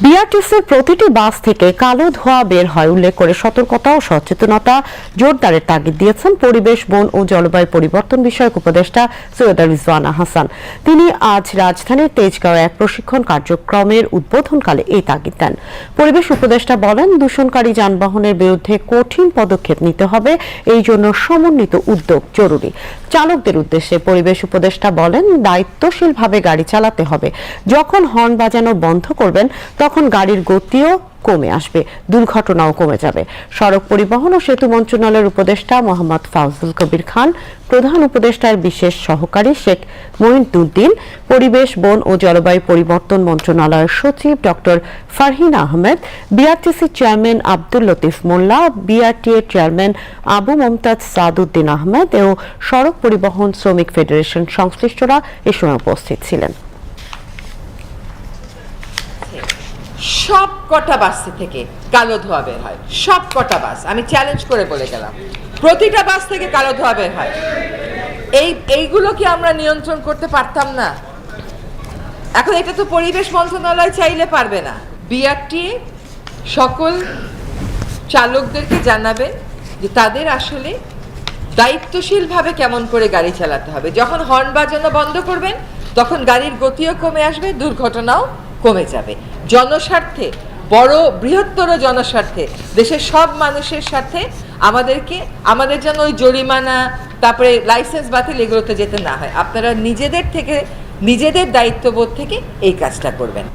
বিআরটিসির প্রতিটি বাস থেকে কালো ধোঁয়া বের হয় উল্লেখ করে সতর্কতা ও সচেতনতা জোরদারের তাগিদ দিয়েছেন পরিবেশ, বন ও জলবায়ু পরিবর্তন বিষয়ক উপদেষ্টা সৈয়দা রিজওয়ানা হাসান। তিনি আজ রাজধানীর তেজগাঁওয়ে এক প্রশিক্ষণ কার্যক্রমের উদ্বোধনকালে এই তাগিদ দেন। পরিবেশ উপদেষ্টা বলেন, দূষণকারী যানবাহনের বিরুদ্ধে কঠিন পদক্ষেপ নিতে হবে, এই জন্য সমন্বিত উদ্যোগ জরুরি। চালকদের উদ্দেশ্যে পরিবেশ উপদেষ্টা বলেন, দায়িত্বশীলভাবে গাড়ি চালাতে হবে। যখন হর্ন বাজানো বন্ধ করবেন তখন গাড়ির গতিও কমে আসবে, দুর্ঘটনাও কমে যাবে। সড়ক পরিবহন ও সেতু মন্ত্রণালয়ের উপদেষ্টা মোহাম্মদ ফাউজুল কবির খান, প্রধান উপদেষ্টার বিশেষ সহকারী শেখ মঈনুদ্দিন, পরিবেশ, বন ও জলবায়ু পরিবর্তন মন্ত্রণালয়ের সচিব doctor Farhin Ahmed, BRTC chairman Abdul Latif Molla, BRTA chairman Abu Momtaz Saduddin Ahmed ও সড়ক পরিবহন শ্রমিক ফেডারেশন সংশ্লিষ্টরা এ সময় উপস্থিত ছিলেন। সব কটা বাস থেকে কালো ধোঁয়া বের হয়, সব কটা বাস, আমি চ্যালেঞ্জ করে বলে গেলাম, প্রতিটা বাস থেকে কালো ধোঁয়া বের হয়। এইগুলো কি আমরা নিয়ন্ত্রণ করতে পারতাম না? এখন এটা তো পরিবেশ মন্ত্রণালয় চাইলে পারবে না। বিআরটি সকল চালকদেরকে জানাবেন যে তাদের আসলে দায়িত্বশীলভাবে কেমন করে গাড়ি চালাতে হবে। যখন হর্ন বাজানো বন্ধ করবেন তখন গাড়ির গতিও কমে আসবে, দুর্ঘটনাও কমে যাবে। জনস্বার্থে, বড় বৃহত্তর জনস্বার্থে, দেশের সব মানুষের সাথে আমাদের যেন ওই জরিমানা, তারপরে লাইসেন্স বাতিল, এগুলোতে যেতে না হয়। আপনারা নিজেদের দায়িত্ববোধ থেকে এই কাজটা করবেন।